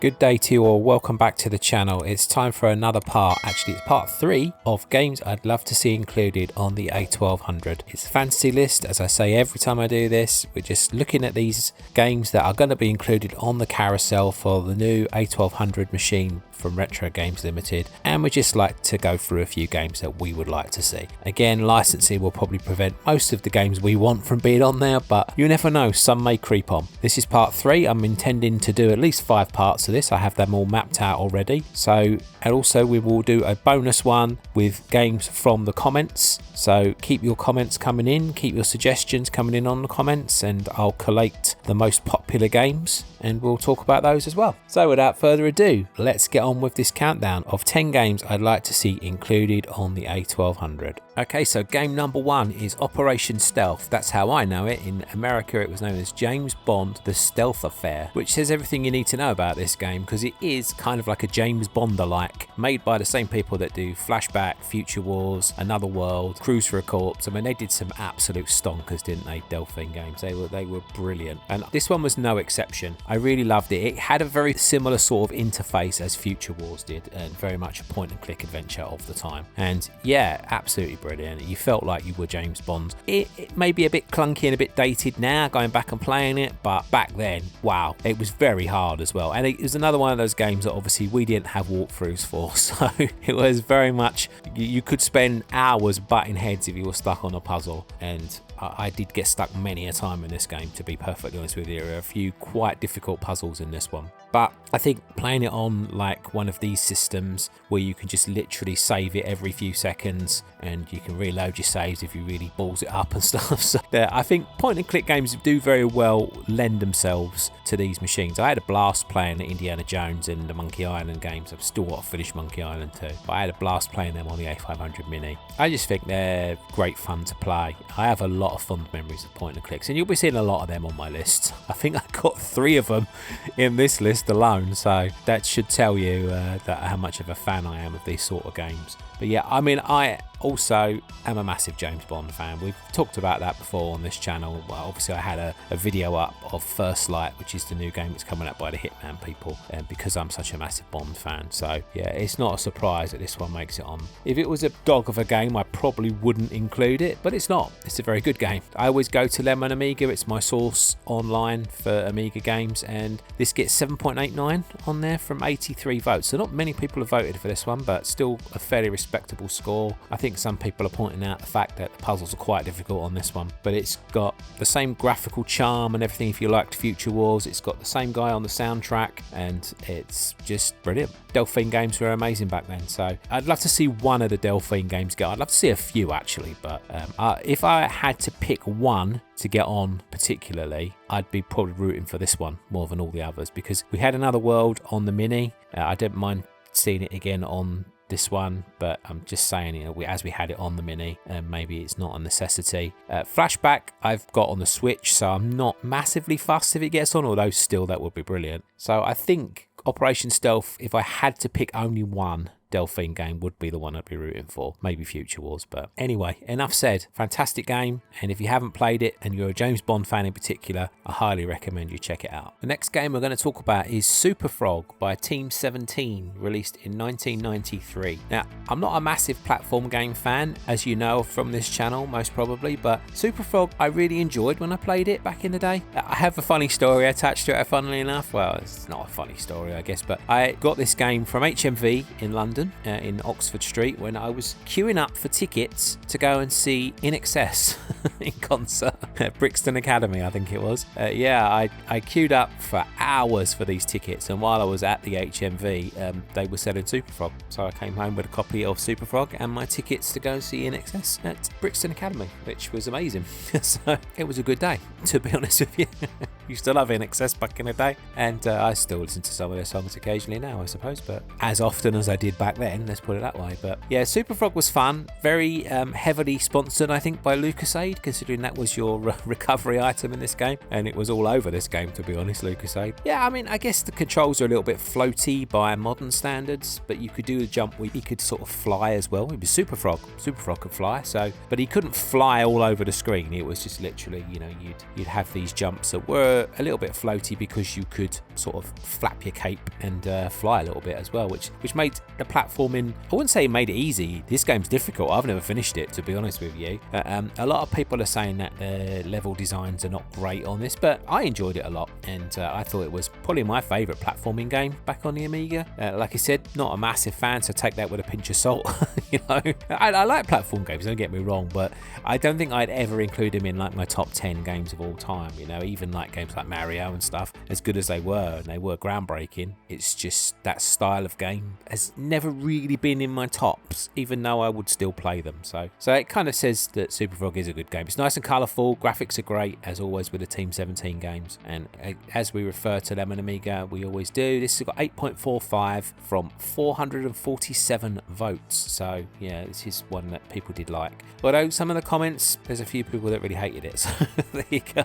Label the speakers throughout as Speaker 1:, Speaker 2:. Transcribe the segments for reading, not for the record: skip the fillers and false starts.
Speaker 1: Good day to you all, welcome back to the channel. It's time for another part, actually it's part 3 of games I'd love to see included on the A1200. It's a fantasy list, as I say every time I do this. We're just looking at these games that are going to be included on the carousel for the new A1200 machine from retrogames Limited, and we just like to go through a few games that we would like to see. Again, licensing will probably prevent most of the games we want from being on there, but you never know, some may creep on. This is part 3. I'm intending to do at least 5 parts of this. I have them all mapped out already. So, and also we will do a bonus one with games from the comments. So keep your comments coming in, keep your suggestions coming in on the comments, and I'll collate the most popular games and we'll talk about those as well. So without further ado, let's get on with this countdown of 10 games I'd like to see included on the A1200. Okay, so game number 1 is Operation Stealth. That's how I know it. In America it was known as James Bond The Stealth Affair, which says everything you need to know about this game because it is kind of like a James Bond-alike, made by the same people that do Flashback, Future Wars, Another World, Cruise for a Corpse. I mean, they did some absolute stonkers, didn't they? Delphine games. They were brilliant, and this one was no exception. I really loved it. It had a very similar sort of interface as Future Wars did, and very much a point-and-click adventure of the time. And yeah, absolutely brilliant. You felt like you were James Bond. It may be a bit clunky and a bit dated now, going back and playing it, but back then, wow, it was very hard as well. And it was another one of those games that obviously we didn't have walkthroughs for, so it was very much, you could spend hours butting heads if you were stuck on a puzzle, and I did get stuck many a time in this game, to be perfectly honest with you. There are a few quite difficult puzzles in this one. But I think playing it on like one of these systems where you can just literally save it every few seconds and you can reload your saves if you really balls it up and stuff. So yeah, I think point and click games do very well lend themselves to these machines. I had a blast playing the Indiana Jones and the Monkey Island games. I've still got to finish Monkey Island too. But I had a blast playing them on the A500 Mini. I just think they're great fun to play. I have a lot of fond memories of point and clicks, and you'll be seeing a lot of them on my list. I think I got 3 of them in this list alone, so that should tell you how much of a fan I am of these sort of games. But yeah, I mean, I also am a massive James Bond fan. We've talked about that before on this channel. Well, obviously I had a video up of First Light, which is the new game that's coming out by the Hitman people, because I'm such a massive Bond fan. So yeah, it's not a surprise that this one makes it on. If it was a dog of a game, I probably wouldn't include it, but it's not. It's a very good game. I always go to Lemon Amiga. It's my source online for Amiga games, and this gets 7.89 on there from 83 votes. So not many people have voted for this one, but still a fairly respectable score. I think some people are pointing out the fact that the puzzles are quite difficult on this one, but it's got the same graphical charm and everything. If you liked Future Wars, it's got the same guy on the soundtrack, and it's just brilliant. Delphine games were amazing back then, so I'd love to see one of the Delphine games go. I'd love to see a few actually, but if I had to pick one to get on particularly, I'd be probably rooting for this one more than all the others, because we had Another World on the Mini. I don't mind seeing it again on this one, but I'm just saying, you know, as we had it on the Mini, maybe it's not a necessity. Flashback I've got on the Switch, so I'm not massively fussed if it gets on, although still that would be brilliant. So I think Operation Stealth, if I had to pick only one Delphine game, would be the one I'd be rooting for. Maybe Future Wars, but anyway, enough said. Fantastic game, and if you haven't played it and you're a James Bond fan in particular, I highly recommend you check it out. The next game we're going to talk about is Superfrog by Team 17, released in 1993. Now, I'm not a massive platform game fan, as you know from this channel most probably, but Superfrog I really enjoyed when I played it back in the day. I have a funny story attached to it, funnily enough. Well, it's not a funny story I guess, but I got this game from HMV in London, in Oxford Street, when I was queuing up for tickets to go and see In Excess in concert at Brixton Academy, I think it was. Yeah, I queued up for hours for these tickets, and while I was at the HMV, they were selling Superfrog, so I came home with a copy of Superfrog and my tickets to go see In Excess at Brixton Academy, which was amazing. So it was a good day, to be honest with you. Used to love In Excess back in the day, and I still listen to some of their songs occasionally now, I suppose, but as often as I did back then, let's put it that way. But yeah, Superfrog was fun. Very heavily sponsored, I think, by LucasAid, considering that was your recovery item in this game, and it was all over this game, to be honest, LucasAid. Yeah, I mean, I guess the controls are a little bit floaty by modern standards, but you could do the jump where he could sort of fly as well. It was Superfrog. Superfrog could fly, so, but he couldn't fly all over the screen. It was just literally, you know, you'd have these jumps that were were a little bit floaty because you could sort of flap your cape and fly a little bit as well, which made the platforming, I wouldn't say it made it easy. This game's difficult. I've never finished it, to be honest with you. A lot of people are saying that the level designs are not great on this, but I enjoyed it a lot, and I thought it was probably my favourite platforming game back on the Amiga. Like I said, not a massive fan, so take that with a pinch of salt. You know, I like platform games, don't get me wrong, but I don't think I'd ever include them in like my top 10 games of all time. You know, even like games like Mario and stuff, as good as they were, and they were groundbreaking, it's just that style of game has never really been in my tops, even though I would still play them. So it kind of says that Superfrog is a good game. It's nice and colourful, graphics are great, as always with the Team 17 games, and as we refer to them in Amiga, we always do. This has got 8.45 from 447 votes, so yeah, this is one that people did like. Although some of the comments, there's a few people that really hated it, so there you go.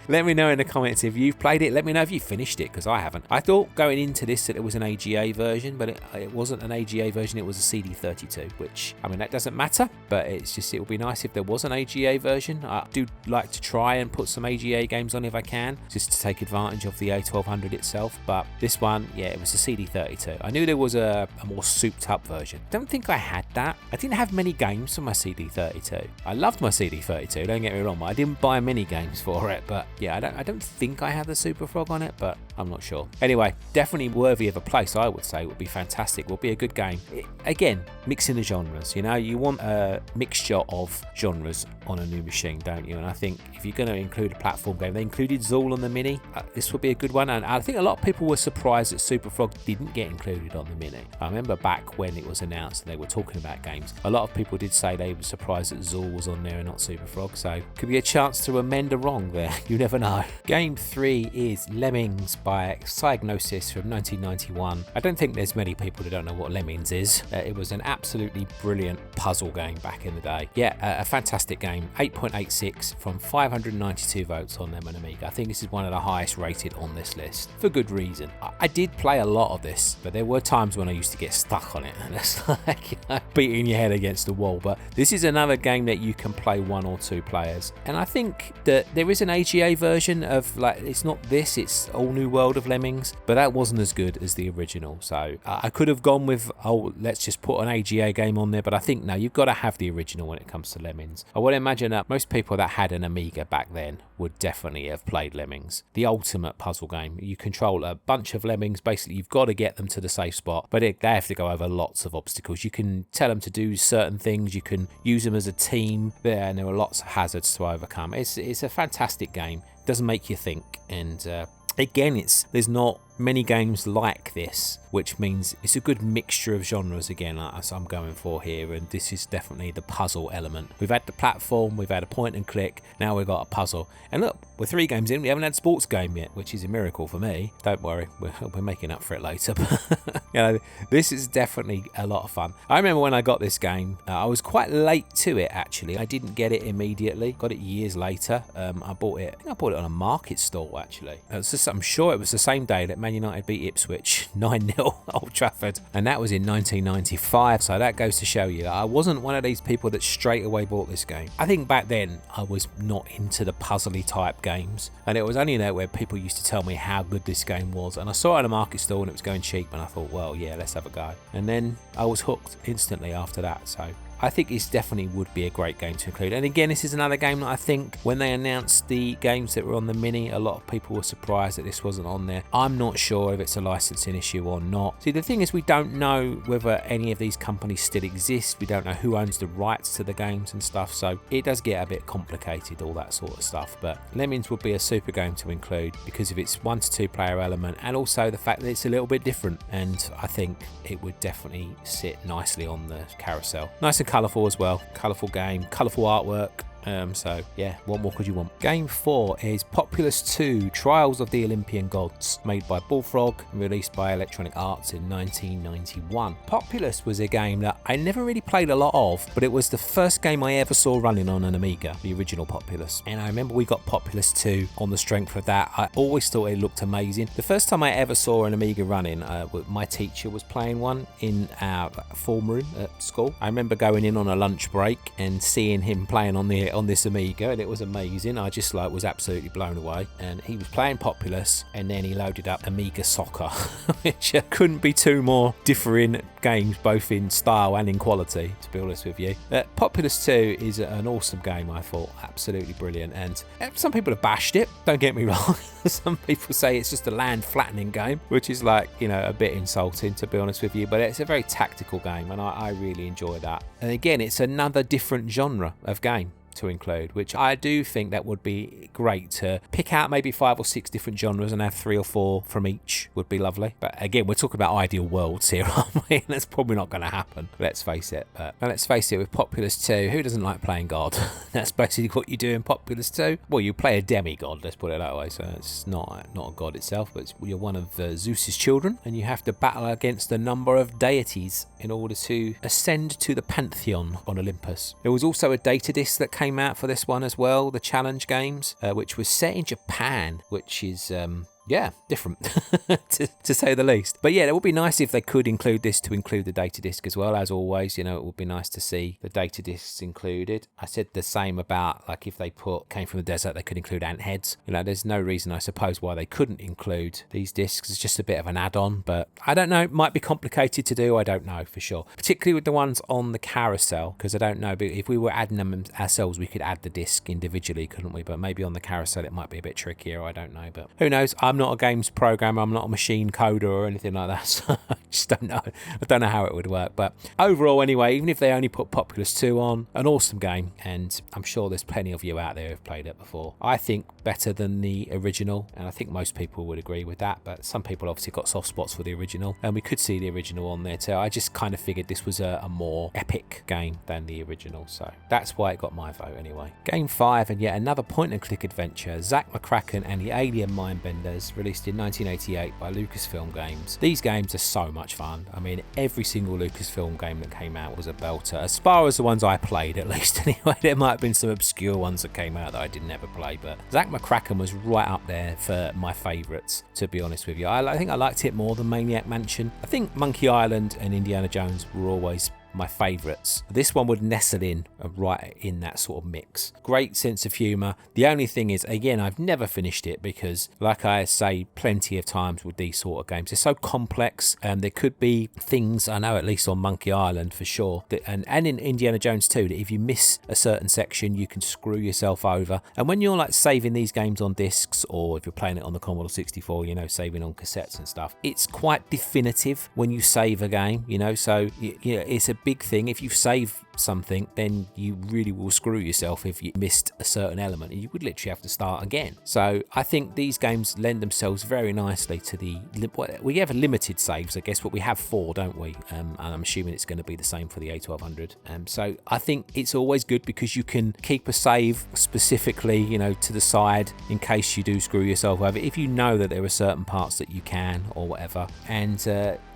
Speaker 1: Let me know in the comments if you've played it. Let me know if you finished it, because I haven't. I thought going into this that it was an AGA version, but it wasn't an AGA version, it was a CD32, which, I mean, that doesn't matter, but it's just, it would be nice if there was an AGA version. I do like to try and put some AGA games on if I can, just to take advantage of the A1200 itself, but this one, yeah, it was a CD32. I knew there was a more souped up version. Don't think I had that. I didn't have many games for my CD32. I loved my CD32, don't get me wrong, but I didn't buy many games for it, but yeah, I don't think I had the Superfrog on it, but I'm not sure. Anyway, definitely worthy of a place, I would say. Would be fantastic, would be a good game. Again, mixing the genres, you know, you want a mixture of genres on a new machine, don't you? And I think if you're going to include a platform game, they included Zool on the Mini, this would be a good one, and I think a lot of people were surprised that Superfrog didn't get included on the Mini. I remember back when it was announced and they were talking about games, a lot of people did say they were surprised that Zool was on there and not Superfrog, so could be a chance to amend a wrong there. You never know. Game 3 is Lemmings by Psygnosis from 1991. I don't think there's many people who don't know what Lemmings is. It was an absolutely brilliant puzzle game back in the day. Yeah, a fantastic game. 8.86 from 592 votes on them and Amiga. I think this is one of the highest rated on this list, for good reason. I did play a lot of this, but there were times when I used to get stuck on it, and it's like, you know, beating your head against the wall. But this is another game that you can play 1 or 2 players, and I think that there is an AGA version of, like, it's not this, it's All New World of Lemmings, but that wasn't as good as the original. So I could have gone with, oh, let's just put an AGA game on there, but I think no, you've got to have the original when it comes to Lemmings. I would imagine that most people that had an Amiga back then would definitely have played Lemmings. The ultimate puzzle game. You control a bunch of lemmings. Basically, you've got to get them to the safe spot, but they have to go over lots of obstacles. You can tell them to do certain things. You can use them as a team there, and there are lots of hazards to overcome. It's a fantastic game. It doesn't make you think, and again, there's not many games like this, which means it's a good mixture of genres again, as I'm going for here, and this is definitely the puzzle element. We've had the platform, we've had a point and click, now we've got a puzzle, and look, we're 3 games in, we haven't had sports game yet, which is a miracle for me. Don't worry, we're making up for it later. You know, this is definitely a lot of fun. I remember when I got this game, I was quite late to it actually. I didn't get it immediately, got it years later. I think I bought it on a market stall actually. I'm sure it was the same day that Man United beat Ipswich 9-0 Old Trafford, and that was in 1995, so that goes to show you that I wasn't one of these people that straight away bought this game. I think back then I was not into the puzzly type games, and it was only there where people used to tell me how good this game was, and I saw it at a market stall and it was going cheap, and I thought, well, yeah, let's have a go, and then I was hooked instantly after that. So I think this definitely would be a great game to include. And again, this is another game that I think when they announced the games that were on the Mini, a lot of people were surprised that this wasn't on there. I'm not sure if it's a licensing issue or not. See, the thing is, we don't know whether any of these companies still exist. We don't know who owns the rights to the games and stuff, so it does get a bit complicated, all that sort of stuff. But Lemmings would be a super game to include because of its 1 to 2 player element, and also the fact that it's a little bit different, and I think it would definitely sit nicely on the carousel. Nice and colourful as well. Colourful game, colourful artwork. So yeah, what more could you want? Game 4 is Populous 2 Trials of the Olympian Gods, made by Bullfrog and released by Electronic Arts in 1991. Populous was a game that I never really played a lot of, but it was the first game I ever saw running on an Amiga, the original Populous. And I remember we got Populous 2 on the strength of that. I always thought it looked amazing. The first time I ever saw an Amiga running, my teacher was playing one in our form room at school. I remember going in on a lunch break and seeing him playing on the it on this Amiga, and it was amazing. I just like was absolutely blown away. And he was playing Populous, and then he loaded up Amiga Soccer, which couldn't be two more differing games, both in style and in quality, to be honest with you. Populous 2 is an awesome game, I thought. Absolutely brilliant. And some people have bashed it, don't get me wrong. Some people say it's just a land flattening game, which is like, you know, a bit insulting, to be honest with you. But it's a very tactical game, and I really enjoy that. And again, it's another different genre of game to include, which I do think that would be great to pick out maybe 5 or 6 different genres and have 3 or 4 from each would be lovely. But again, we're talking about ideal worlds here, aren't we? That's probably not going to happen, let's face it. But let's face it, with Populous 2, who doesn't like playing God? That's basically what you do in Populous 2. Well, you play a demigod, let's put it that way. So it's not a god itself, but you're one of Zeus's children, and you have to battle against a number of deities in order to ascend to the pantheon on Olympus. There was also a data disc that came out for this one as well, the Challenge Games, which was set in Japan, which is yeah, different to say the least. But yeah, it would be nice if they could include this to include the data disc as well. As always, you know, it would be nice to see the data discs included. I said the same about like if they Came from the Desert, they could include ant heads. You know, there's no reason, I suppose, why they couldn't include these discs. It's just a bit of an add-on, but I don't know. It might be complicated to do. I don't know for sure. Particularly with the ones on the carousel, because I don't know. But if we were adding them ourselves, we could add the disc individually, couldn't we? But maybe on the carousel it might be a bit trickier. I don't know, but who knows? I'm not a games programmer, I'm not a machine coder or anything like that, so I just don't know. I don't know how it would work, but overall anyway, even if they only put Populous 2 on, an awesome game, and I'm sure there's plenty of you out there who've played it before. I think better than the original, and I think most people would agree with that, but some people obviously got soft spots for the original, and we could see the original on there too. I just kind of figured this was a more epic game than the original, so that's why it got my vote anyway. Game 5, and yet another point and click adventure, Zack McCracken and the Alien Mindbenders, released in 1988 by Lucasfilm Games. These games are so much fun. I mean, every single Lucasfilm game that came out was a belter, as far as the ones I played at least anyway. There might have been some obscure ones that came out that I didn't ever play, but Zack McCracken was right up there for my favourites, to be honest with you. I think I liked it more than Maniac Mansion. I think Monkey Island and Indiana Jones were always my favourites. This one would nestle in right in that sort of mix. Great sense of humour. The only thing is, again, I've never finished it because, like I say plenty of times with these sort of games, they're so complex, and there could be things, I know at least on Monkey Island for sure, that, and in Indiana Jones too, that if you miss a certain section you can screw yourself over. And when you're like saving these games on discs, or if you're playing it on the Commodore 64, you know, saving on cassettes and stuff, it's quite definitive when you save a game, you know, so yeah, it's a big thing. If you save something, then you really will screw yourself if you missed a certain element, and you would literally have to start again. So I think these games lend themselves very nicely to we have limited saves, I guess, but we have 4, don't we? And I'm assuming it's going to be the same for the A1200. So I think it's always good because you can keep a save specifically, you know, to the side in case you do screw yourself over, if you know that there are certain parts that you can or whatever. And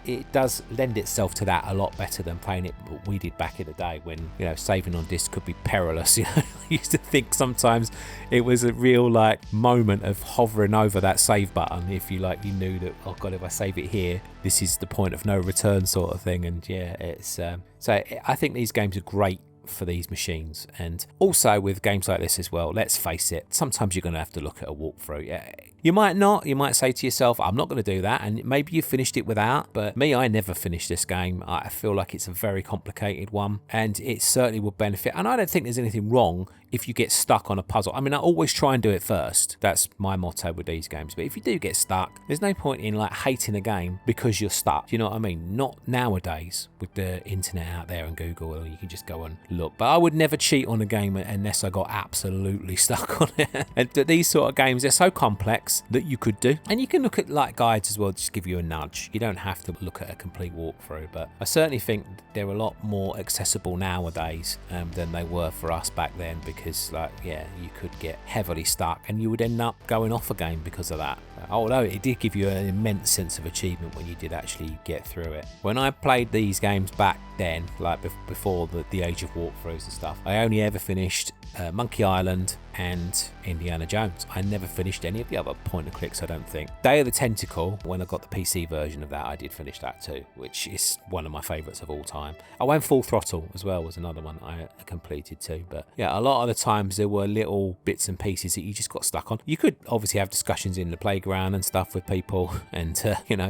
Speaker 1: it does lend itself to that a lot better than playing it what we did back in the day when, you know, saving on disc could be perilous. You know, I used to think sometimes it was a real like moment of hovering over that save button if you knew that, oh god, if I save it here, this is the point of no return sort of thing. And yeah, it's so I think these games are great for these machines. And also with games like this as well, let's face it, sometimes you're going to have to look at a walkthrough. Yeah, you might not, you might say to yourself, I'm not going to do that, and maybe you finished it without, but me, I never finished this game. I feel like it's a very complicated one, and it certainly would benefit, and I don't think there's anything wrong if you get stuck on a puzzle. I mean, I always try and do it first. That's my motto with these games. But if you do get stuck, there's no point in like hating a game because you're stuck. Do you know what I mean? Not nowadays with the internet out there and Google, or you can just go and look. But I would never cheat on a game unless I got absolutely stuck on it. And these sort of games, they're so complex that you could do. And you can look at like guides as well, just give you a nudge. You don't have to look at a complete walkthrough. But I certainly think they're a lot more accessible nowadays than they were for us back then, because like, yeah, you could get heavily stuck and you would end up going off a game because of that. Although it did give you an immense sense of achievement when you did actually get through it. When I played these games back then, like before the age of walkthroughs and stuff. I only ever finished Monkey Island and Indiana Jones. I never finished any of the other point and clicks, I don't think. Day of the Tentacle, when I got the PC version of that, I did finish that too, which is one of my favourites of all time. I went Full Throttle as well, was another one I completed too. But yeah, a lot of the times there were little bits and pieces that you just got stuck on. You could obviously have discussions in the playground and stuff with people, and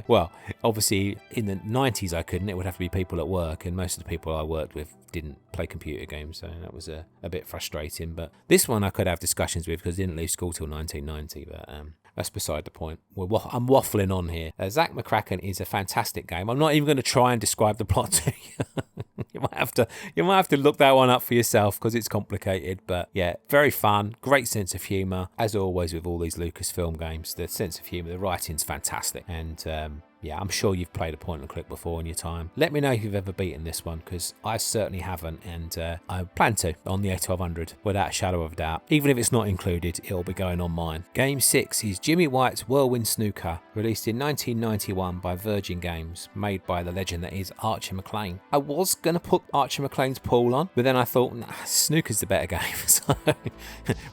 Speaker 1: well, obviously in the 90s I couldn't. It would have to be people at work, and most of the people I worked with didn't play computer games, so that was a bit frustrating. But this one I could have discussions with because I didn't leave school till 1990, but that's beside the point. I'm waffling on here. Zack McCracken is a fantastic game. I'm not even going to try and describe the plot to you. You might have to look that one up for yourself because it's complicated. But yeah, very fun, great sense of humour. As always with all these Lucasfilm games, the sense of humour, the writing's fantastic, and yeah, I'm sure you've played a point and click before in your time. Let me know if you've ever beaten this one, because I certainly haven't, and I plan to on the TheA1200 without a shadow of a doubt. Even if it's not included, it'll be going on mine. Game 6 is Jimmy White's Whirlwind Snooker, released in 1991 by Virgin Games, made by the legend that is Archer McLean. I was going to put Archer McLean's Pool on, but then I thought, nah, Snooker's the better game, so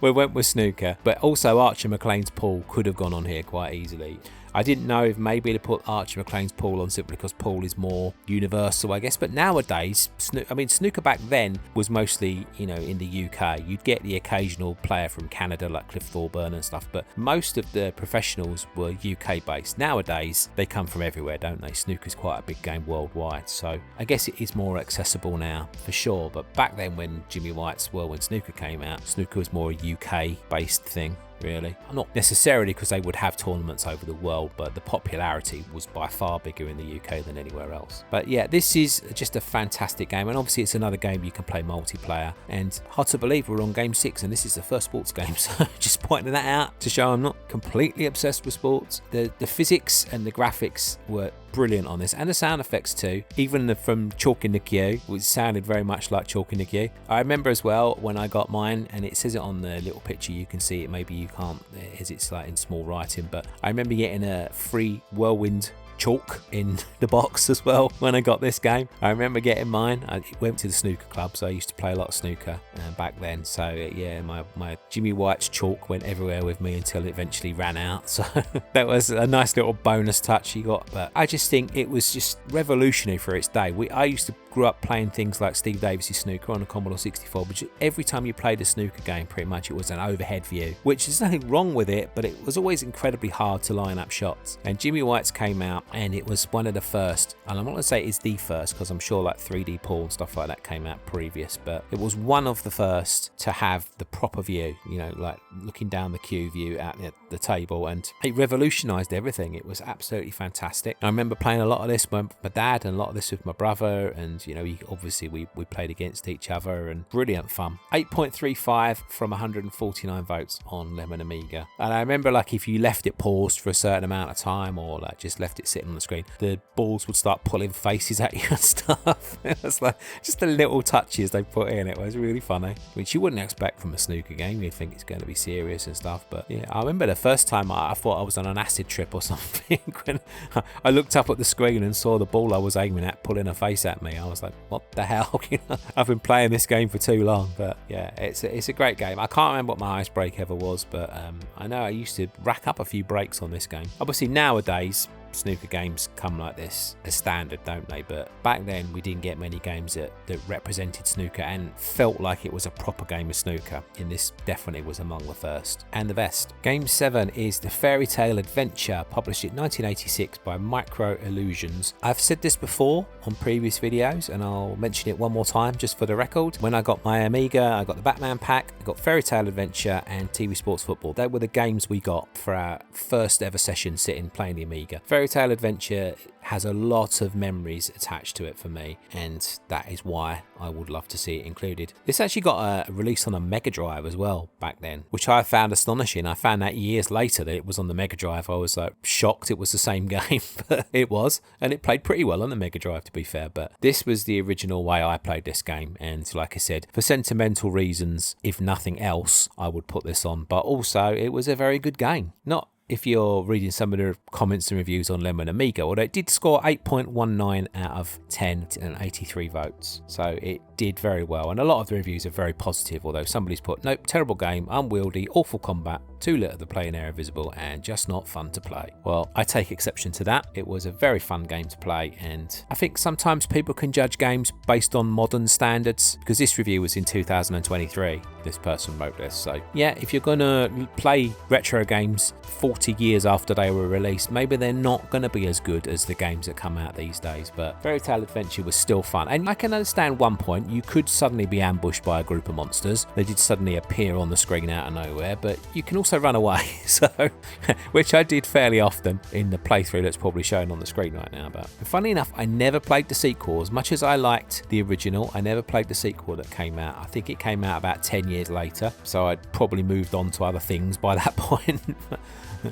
Speaker 1: we went with Snooker. But also Archer McLean's Pool could have gone on here quite easily. I didn't know if maybe to put Archer McLean's Pool on simply because Pool is more universal, I guess. But nowadays, snooker back then was mostly, in the UK. You'd get the occasional player from Canada like Cliff Thorburn and stuff, but most of the professionals were UK based. Nowadays, they come from everywhere, don't they? Snooker's quite a big game worldwide, so I guess it is more accessible now for sure. But back then, when Jimmy White's Whirlwind Snooker came out, snooker was more a UK based thing. Really, not necessarily because they would have tournaments over the world, but the popularity was by far bigger in the UK than anywhere else. But yeah, this is just a fantastic game, and obviously it's another game you can play multiplayer, and hard to believe we're on game 6 and this is the first sports game, so just pointing that out to show I'm not completely obsessed with sports. The physics and the graphics were brilliant on this, and the sound effects too, even from Chalk in the Queue, which sounded very much like Chalk in the Queue. I remember as well when I got mine, and it says it on the little picture, you can see it, maybe you can't as it's like in small writing, but I remember getting a free Whirlwind chalk in the box as well when I got this game. I remember getting mine. I went to the snooker club, so I used to play a lot of snooker back then. So yeah, my Jimmy White's chalk went everywhere with me until it eventually ran out. So that was a nice little bonus touch you got. But I just think it was just revolutionary for its day. I used to grew up playing things like Steve Davis's snooker on a Commodore 64, but every time you played a snooker game, pretty much it was an overhead view, which is nothing wrong with it, but it was always incredibly hard to line up shots. And Jimmy White's came out, and it was one of the first, and I'm not going to say it's the first because I'm sure like 3D pool and stuff like that came out previous, but it was one of the first to have the proper view, like looking down the cue view at the table, and it revolutionized everything. It was absolutely fantastic. I remember playing a lot of this with my dad and a lot of this with my brother, and obviously we played against each other, and brilliant fun. 8.35 from 149 votes on Lemon Amiga. And I remember like if you left it paused for a certain amount of time, or like just left it sitting on the screen, the balls would start pulling faces at you and stuff. It was like just the little touches they put in. It was really funny, which you wouldn't expect from a snooker game. You'd think it's going to be serious and stuff, but yeah, I remember the first time I thought I was on an acid trip or something when I looked up at the screen and saw the ball I was aiming at pulling a face at me. I was like, what the hell? I've been playing this game for too long. But yeah, it's a great game. I can't remember what my highest break ever was, but I know I used to rack up a few breaks on this game. Obviously nowadays snooker games come like this as standard, don't they? But back then we didn't get many games that represented snooker and felt like it was a proper game of snooker, and this definitely was among the first and the best. Game 7 is The Fairy Tale Adventure, published in 1986 by Micro Illusions. I've said this before on previous videos, and I'll mention it one more time just for the record. When I got my Amiga, I got the Batman pack, I got Fairy Tale Adventure and TV Sports Football. They were the games we got for our first ever session sitting playing the Amiga. Fairy Tale Adventure has a lot of memories attached to it for me, and that is why I would love to see it included. This actually got a release on a Mega Drive as well back then, which I found astonishing. I found out years later that it was on the Mega Drive. I was like shocked it was the same game, but it was, and it played pretty well on the Mega Drive, to be fair. But this was the original way I played this game, and like I said, for sentimental reasons, if nothing else, I would put this on. But also it was a very good game. Not if you're reading some of the comments and reviews on Lemon Amiga, although it did score 8.19 out of 10 and 83 votes. So it did very well. And a lot of the reviews are very positive, although somebody's put, nope, terrible game, unwieldy, awful combat, too little of the playing area visible, and just not fun to play. Well, I take exception to that. It was a very fun game to play, and I think sometimes people can judge games based on modern standards, because this review was in 2023. This person wrote this. So yeah, if you're gonna play retro games 40 years after they were released, maybe they're not gonna be as good as the games that come out these days, but Fairy Tale Adventure was still fun. And I can understand one point, you could suddenly be ambushed by a group of monsters. They did suddenly appear on the screen out of nowhere, but you can also run away, so which I did fairly often in the playthrough that's probably shown on the screen right now. But funny enough, I never played the sequel. As much as I liked the original, I never played the sequel that came out. I think it came out about 10 years later, so I'd probably moved on to other things by that point.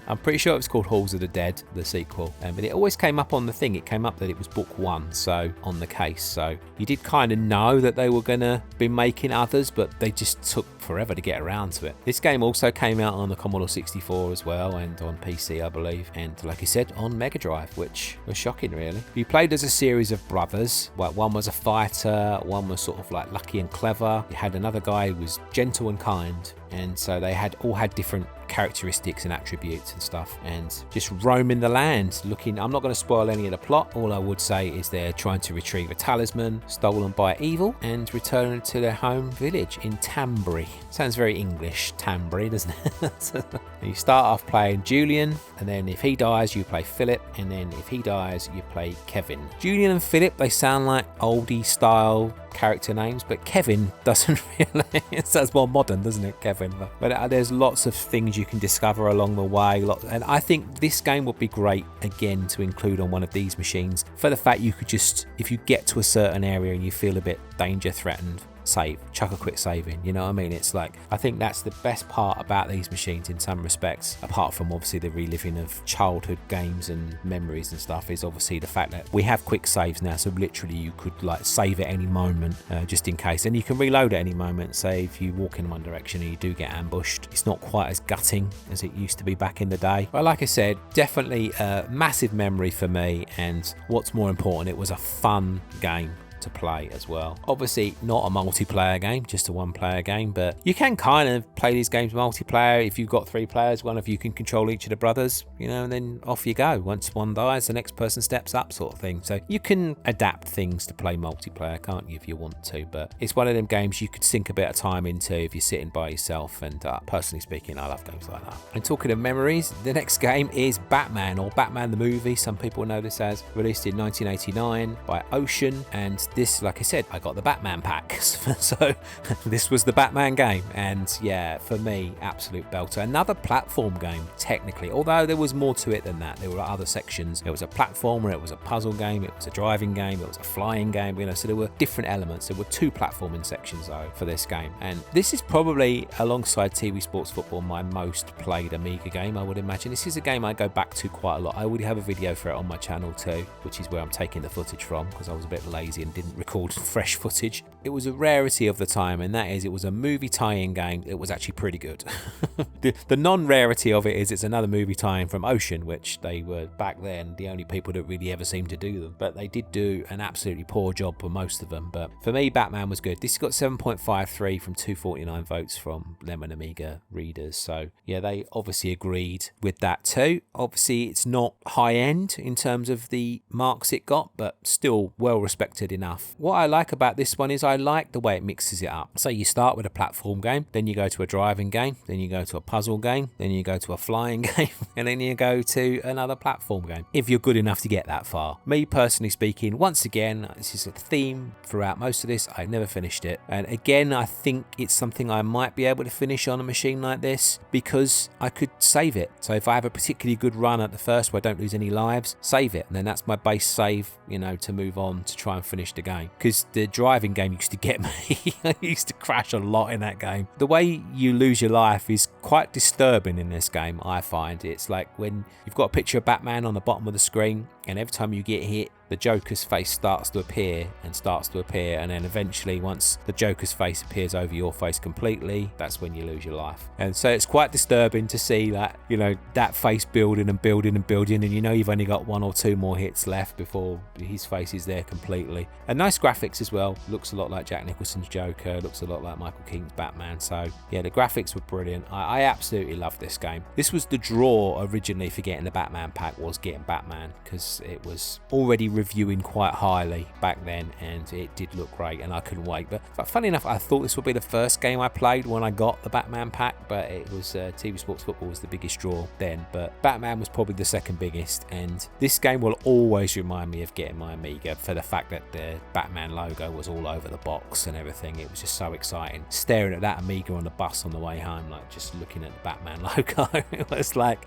Speaker 1: I'm pretty sure it was called Halls of the Dead, the sequel, but it always came up on the thing. It came up that it was book 1, so on the case, so you did kind of know that they were going to be making others, but they just took forever to get around to it. This game also came out on the Commodore 64 as well, and on PC, I believe, and like I said, on Mega Drive, which was shocking, really. You played as a series of brothers. Well, one was a fighter, one was sort of like lucky and clever. You had another guy who was gentle and kind, and so they all had different characteristics and attributes and stuff, and just roaming the land looking. I'm not going to spoil any of the plot. All I would say is they're trying to retrieve a talisman stolen by evil and return to their home village in Tambry. Sounds very English, Tambry, doesn't it? You start off playing Julian, and then if he dies you play Philip, and then if he dies you play Kevin. Julian and Philip, they sound like oldie style character names, but Kevin doesn't really. It sounds more modern, doesn't it, Kevin? But there's lots of things you can discover along the way, and I think this game would be great again to include on one of these machines, for the fact you could just, if you get to a certain area and you feel a bit danger threatened, save, chuck a quick save in, you know what I mean? It's like, I think that's the best part about these machines in some respects, apart from obviously the reliving of childhood games and memories and stuff, is obviously the fact that we have quick saves now, so literally you could like save at any moment, just in case, and you can reload at any moment. Say if you walk in one direction and you do get ambushed, it's not quite as gutting as it used to be back in the day. But like I said, definitely a massive memory for me, and what's more important, it was a fun game to play as well. Obviously not a multiplayer game, just a one player game, but you can kind of play these games multiplayer. If you've got 3 players, one of you can control each of the brothers, you know, and then off you go. Once one dies, the next person steps up, sort of thing. So you can adapt things to play multiplayer, can't you, if you want to? But it's one of them games you could sink a bit of time into if you're sitting by yourself, and personally speaking, I love games like that. And talking of memories, the next game is Batman, or Batman the movie, some people know this as, released in 1989 by Ocean, and this, like I said, I got the Batman pack, so this was the Batman game, and yeah, for me, absolute belter. Another platform game, technically, although there was more to it than that. There were other sections. It was a platformer, it was a puzzle game, it was a driving game, it was a flying game, you know, so there were different elements. There were 2 platforming sections though for this game, and this is probably, alongside TV Sports Football, my most played Amiga game, I would imagine. This is a game I go back to quite a lot. I already have a video for it on my channel too, which is where I'm taking the footage from, because I was a bit lazy and didn't record fresh footage. It was a rarity of the time, and that is, it was a movie tie-in game. It was actually pretty good. The non-rarity of it is it's another movie tie-in from Ocean, which they were back then the only people that really ever seemed to do them, but they did do an absolutely poor job for most of them. But for me, Batman was good. This got 7.53 from 249 votes from Lemon Amiga readers, so yeah, they obviously agreed with that too. Obviously it's not high-end in terms of the marks it got, but still well respected enough. What I like about this one is I like the way it mixes it up. So you start with a platform game, then you go to a driving game, then you go to a puzzle game, then you go to a flying game, and then you go to another platform game, if you're good enough to get that far. Me personally speaking, once again, this is a theme throughout most of this, I've never finished it, and again, I think it's something I might be able to finish on a machine like this, because I could save it. So if I have a particularly good run at the first where I don't lose any lives, save it, and then that's my base save, you know, to move on to try and finish the game. Because the driving game used to get me. I used to crash a lot in that game. The way you lose your life is quite disturbing in this game, I find. It's like when you've got a picture of Batman on the bottom of the screen, and every time you get hit, the Joker's face starts to appear, and then eventually once the Joker's face appears over your face completely, that's when you lose your life. And so it's quite disturbing to see that, you know, that face building and building and building, and you know you've only got 1 or 2 more hits left before his face is there completely. And nice graphics as well, looks a lot like Jack Nicholson's Joker, looks a lot like Michael Keaton's Batman. So yeah, the graphics were brilliant. I absolutely love this game. This was the draw originally for getting the Batman pack, was getting Batman, because it was already reviewing quite highly back then, and it did look great, and I couldn't wait. But funny enough, I thought this would be the first game I played when I got the Batman pack, but it was TV Sports Football was the biggest draw then, but Batman was probably the second biggest. And this game will always remind me of getting my Amiga, for the fact that the Batman logo was all over the box and everything. It was just so exciting, staring at that Amiga on the bus on the way home, like just looking at the Batman logo. It was like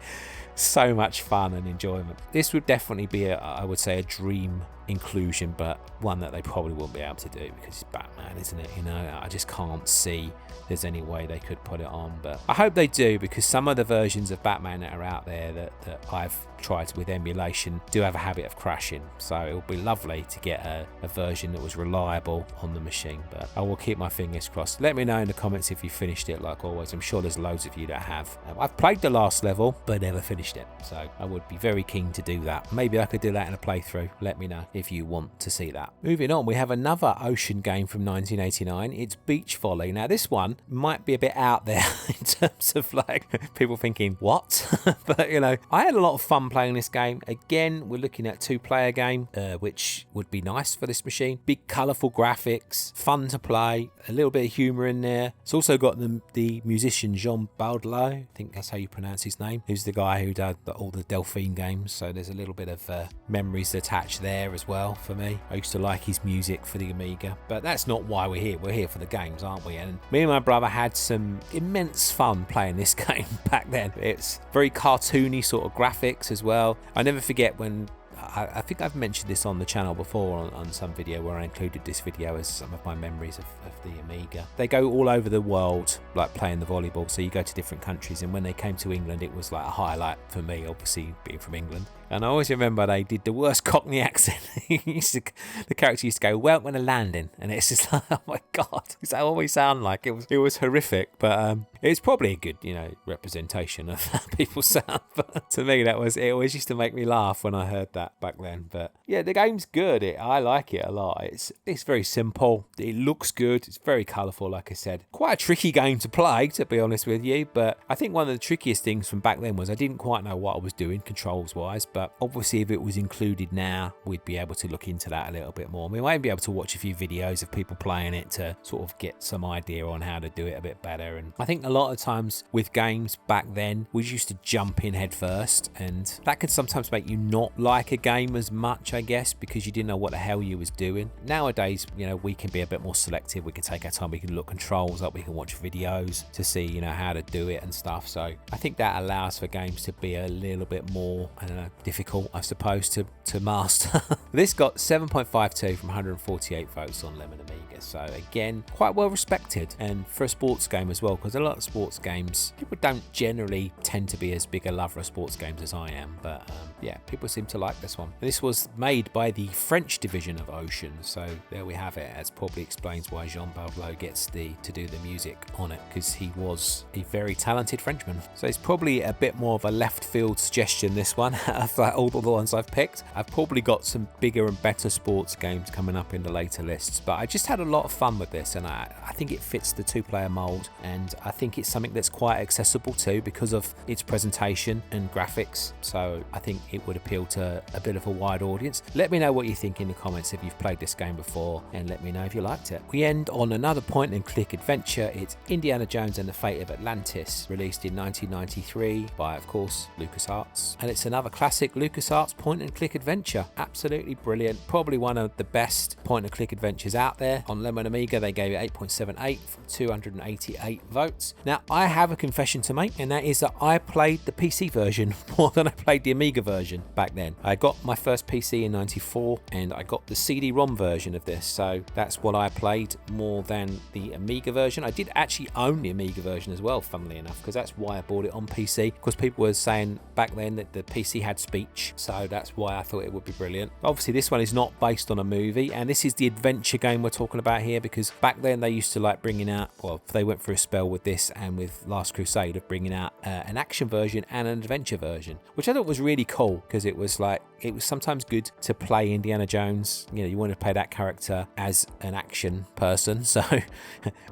Speaker 1: so much fun and enjoyment. This would definitely be I would say a dream inclusion, but one that they probably won't be able to do because it's Batman, isn't it? You know, I just can't see there's any way they could put it on, but I hope they do, because some of the versions of Batman that are out there that I've tried with emulation do have a habit of crashing, so it would be lovely to get a version that was reliable on the machine. But I will keep my fingers crossed. Let me know in the comments if you finished it. Like always, I'm sure there's loads of you that have. I've played the last level but never finished it, so I would be very keen to do that. Maybe I could do that in a playthrough. Let me know if you want to see that. Moving on, we have another ocean game from 1989. It's Beach Volley. Now this one might be a bit out there in terms of like people thinking what, but you know, I had a lot of fun playing this game. Again, we're looking at 2-player game, which would be nice for this machine. Big colourful graphics, fun to play, a little bit of humour in there. It's also got the musician Jean Baudelaire, I think that's how you pronounce his name, who's the guy who did all the Delphine games, so there's a little bit of memories attached there as well for me. I used to like his music for the Amiga, but that's not why we're here. We're here for the games, aren't we? And me and my brother had some immense fun playing this game back then. It's very cartoony sort of graphics as well. I never forget when I think I've mentioned this on the channel before on some video where I included this video as some of my memories of the Amiga. They go all over the world like playing the volleyball, so you go to different countries, and when they came to England it was like a highlight for me, obviously being from England. And I always remember they did the worst Cockney accent. The character used to go, "Welcome to Landing," and it's just like, oh my god, does that always sound like? It was horrific, but it's probably a good, you know, representation of how people sound. But to me, it always used to make me laugh when I heard that back then. But yeah, the game's good. I like it a lot. It's very simple. It looks good. It's very colourful, like I said. Quite a tricky game to play, to be honest with you. But I think one of the trickiest things from back then was I didn't quite know what I was doing controls wise. But obviously, if it was included now, we'd be able to look into that a little bit more. We might be able to watch a few videos of people playing it to sort of get some idea on how to do it a bit better. And I think a lot of times with games back then, we used to jump in head first, and that could sometimes make you not like a game as much, I guess, because you didn't know what the hell you was doing. Nowadays, you know, we can be a bit more selective. We can take our time. We can look controls up. We can watch videos to see, you know, how to do it and stuff. So I think that allows for games to be a little bit more, I don't know, difficult, I suppose, to master. This got 7.52 from 148 votes on Lemon Amiga, so again, quite well respected, and for a sports game as well, because a lot of sports games, people don't generally tend to be as big a lover of sports games as I am, but yeah, people seem to like this one. And this was made by the French division of Ocean, so there we have it. As probably explains why Jean Baudelaire gets to do the music on it, because he was a very talented Frenchman. So it's probably a bit more of a left field suggestion, this one, of like all the ones I've picked. I've probably got some bigger and better sports games coming up in the later lists, but I just had a lot of fun with this, and I think it fits the 2-player mold, and I think it's something that's quite accessible too because of its presentation and graphics, so I think it would appeal to a bit of a wide audience. Let me know what you think in the comments if you've played this game before, and let me know if you liked it. We end on another point and click adventure. It's Indiana Jones and the Fate of Atlantis, released in 1993 by, of course, LucasArts, and it's another classic LucasArts point and click adventure. Absolutely brilliant, probably one of the best point and click adventures out there. On Lemon Amiga they gave it 8.78 from 288 votes. Now I have a confession to make, and that is that I played the PC version more than I played the Amiga version back then. I got my first PC in 94 and I got the CD-ROM version of this, so that's what I played more than the Amiga version. I did actually own the Amiga version as well, funnily enough, because that's why I bought it on PC, because people were saying back then that the PC had speech, so that's why I thought it would be brilliant. Obviously this one is not based on a movie, and this is the adventure game we're talking about here, because back then they used to like bringing out, well, they went through a spell with this and with Last Crusade of bringing out an action version and an adventure version, which I thought was really cool, because it was like, it was sometimes good to play Indiana Jones. You know, you want to play that character as an action person. So,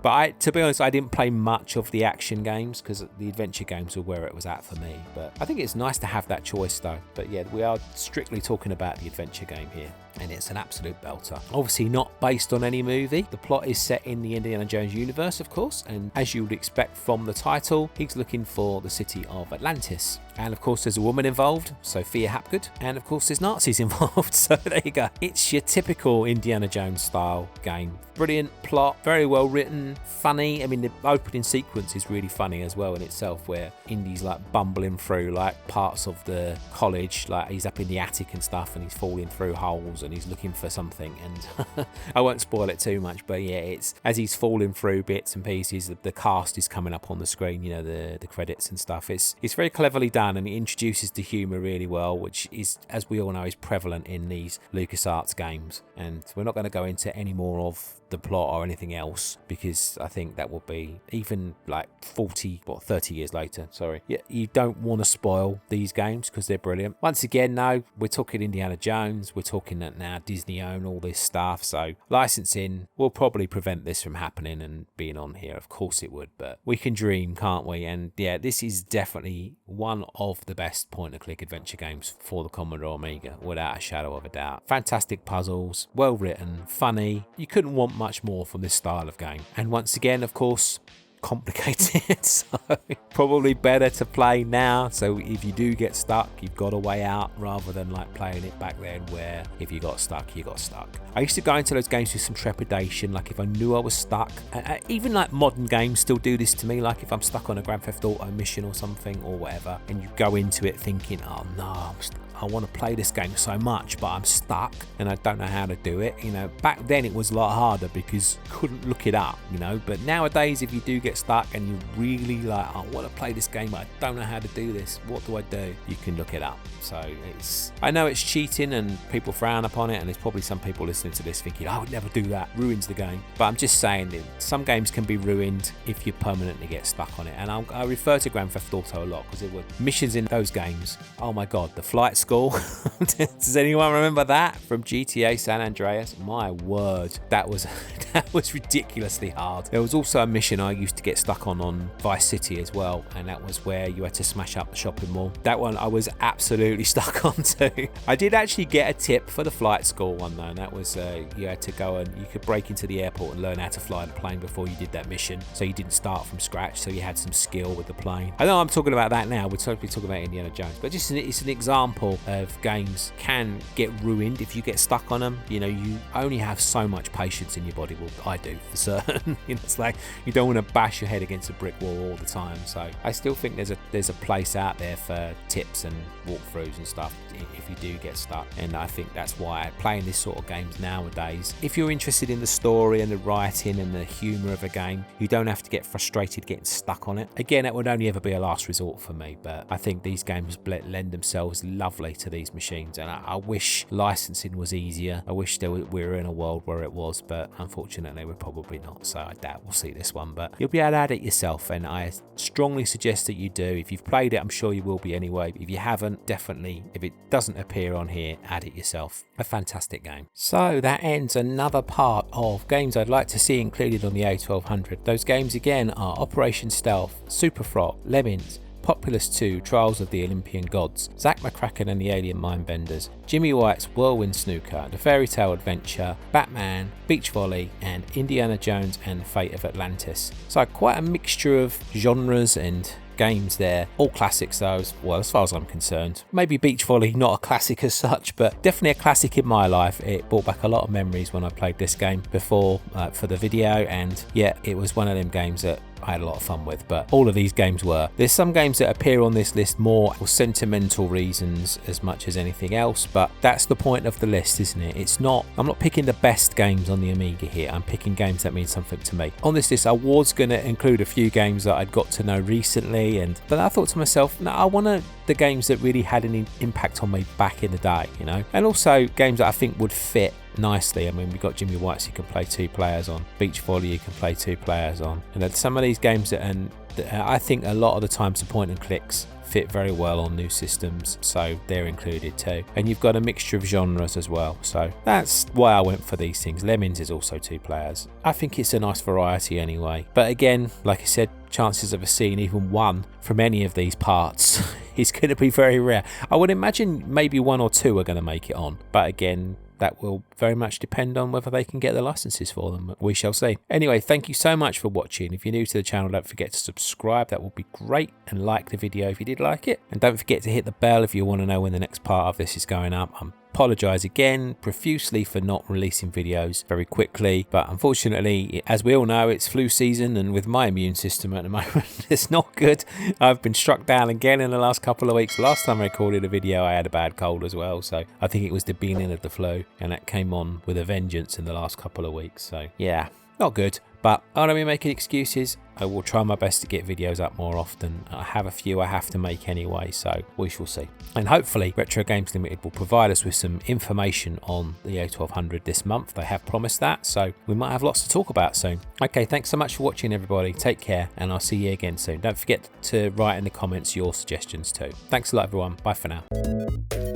Speaker 1: but to be honest, I didn't play much of the action games because the adventure games were where it was at for me. But I think it's nice to have that choice though. But yeah, we are strictly talking about the adventure game here, and it's an absolute belter. Obviously not based on any movie. The plot is set in the Indiana Jones universe, of course, and as you would expect from the title, he's looking for the city of Atlantis. And of course there's a woman involved, so TheA1200, and of course there's Nazis involved, so there you go. It's your typical Indiana Jones style game. Brilliant plot, very well written, funny. I mean, the opening sequence is really funny as well in itself, where Indy's like bumbling through like parts of the college, like he's up in the attic and stuff, and he's falling through holes and he's looking for something, and I won't spoil it too much, but yeah, it's as he's falling through bits and pieces, the cast is coming up on the screen, you know, the credits and stuff. It's very cleverly done, and it introduces the humour really well, which is, as we all know, is prevalent in these LucasArts games. And we're not going to go into any more of the plot or anything else, because I think that will be even like 30 years later, sorry. Yeah, you don't want to spoil these games because they're brilliant. Once again, no, we're talking Indiana Jones, we're talking that now Disney own all this stuff, so licensing will probably prevent this from happening and being on here. Of course it would, but we can dream, can't we? And yeah, this is definitely one of the best point-and-click adventure games for the Commodore Amiga, without a shadow of a doubt. Fantastic puzzles, well written, funny. You couldn't want much more from this style of game. And once again, of course, complicated, so probably better to play now, so if you do get stuck, you've got a way out, rather than like playing it back then where if you got stuck, you got stuck. I used to go into those games with some trepidation, like if I knew I was stuck. Even like modern games still do this to me, like if I'm stuck on a Grand Theft Auto mission or something or whatever, and you go into it thinking, oh no, I want to play this game so much, but I'm stuck and I don't know how to do it. You know, back then it was a lot harder because you couldn't look it up, you know, but nowadays if you do get stuck and you're really like, I want to play this game, but I don't know how to do this, what do I do? You can look it up. So I know it's cheating and people frown upon it, and there's probably some people listening to this thinking, I would never do that, ruins the game. But I'm just saying that some games can be ruined if you permanently get stuck on it. And I refer to Grand Theft Auto a lot because there were missions in those games. Oh my God, the flight school. Does anyone remember that from GTA San Andreas? My word, that was ridiculously hard. There was also a mission I used to get stuck on Vice City as well, and that was where you had to smash up the shopping mall. That one I was absolutely stuck on too. I did actually get a tip for the flight school one though, and that was you had to go and you could break into the airport and learn how to fly the plane before you did that mission, so you didn't start from scratch, so you had some skill with the plane. I know I'm talking about that now, we're totally talking about Indiana Jones, but just it's an example of games can get ruined if you get stuck on them. You know, you only have so much patience in your body. Well, I do for certain. You know, it's like you don't want to bash your head against a brick wall all the time. So I still think there's a place out there for tips and walkthroughs and stuff if you do get stuck. And I think that's why playing this sort of games nowadays, if you're interested in the story and the writing and the humour of a game, you don't have to get frustrated getting stuck on it. Again, it would only ever be a last resort for me, but I think these games lend themselves lovely to these machines, and I wish licensing was easier. I wish we were in a world where it was, but unfortunately we're probably not, so I doubt we'll see this one. But you'll be able to add it yourself, and I strongly suggest that you do. If you've played it, I'm sure you will be anyway. If you haven't, definitely, if it doesn't appear on here, add it yourself. A fantastic game. So that ends another part of games I'd like to see included on the A1200. Those games again are Operation Stealth, Superfrog, Lemmings, Populous 2, Trials of the Olympian Gods, Zack McCracken and the Alien Mindbenders, Jimmy White's Whirlwind Snooker, The Fairy Tale Adventure, Batman, Beach Volley, and Indiana Jones and the Fate of Atlantis. So quite a mixture of genres and games there, all classics though, as far as I'm concerned. Maybe Beach Volley not a classic as such, but definitely a classic in my life. It brought back a lot of memories when I played this game before for the video, and yeah, it was one of them games that I had a lot of fun with, but all of these games were. There's some games that appear on this list more for sentimental reasons as much as anything else, but that's the point of the list, isn't it? I'm not picking the best games on the Amiga here. I'm picking games that mean something to me. On this list, I was going to include a few games that I'd got to know recently, but I thought to myself, no, I want the games that really had an impact on me back in the day, you know, and also games that I think would fit nicely. I mean, we've got Jimmy White's you can play 2 players on, Beach Volley you can play 2 players on, and then some of these games that I think a lot of the times the point and clicks fit very well on new systems, so they're included too. And you've got a mixture of genres as well, so that's why I went for these things. Lemmings is also 2 players. I think it's a nice variety anyway, but again, like I said, chances of us seeing even one from any of these parts is going to be very rare. I would imagine maybe 1 or 2 are going to make it on, but again, that will very much depend on whether they can get the licenses for them. We shall see. Anyway, thank you so much for watching. If you're new to the channel, don't forget to subscribe. That would be great. And like the video if you did like it. And don't forget to hit the bell if you want to know when the next part of this is going up. Apologise again profusely for not releasing videos very quickly, but unfortunately, as we all know, it's flu season, and with my immune system at the moment, it's not good. I've been struck down again in the last couple of weeks. Last time I recorded a video, I had a bad cold as well, so I think it was the beginning of the flu, and that came on with a vengeance in the last couple of weeks. So yeah, not good, but I don't be making excuses. I will try my best to get videos up more often. I have a few I have to make anyway, so we shall see. And hopefully Retro Games Limited will provide us with some information on the TheA1200 this month. They have promised that, so we might have lots to talk about soon. Okay, thanks so much for watching everybody. Take care, and I'll see you again soon. Don't forget to write in the comments your suggestions too. Thanks a lot everyone. Bye for now.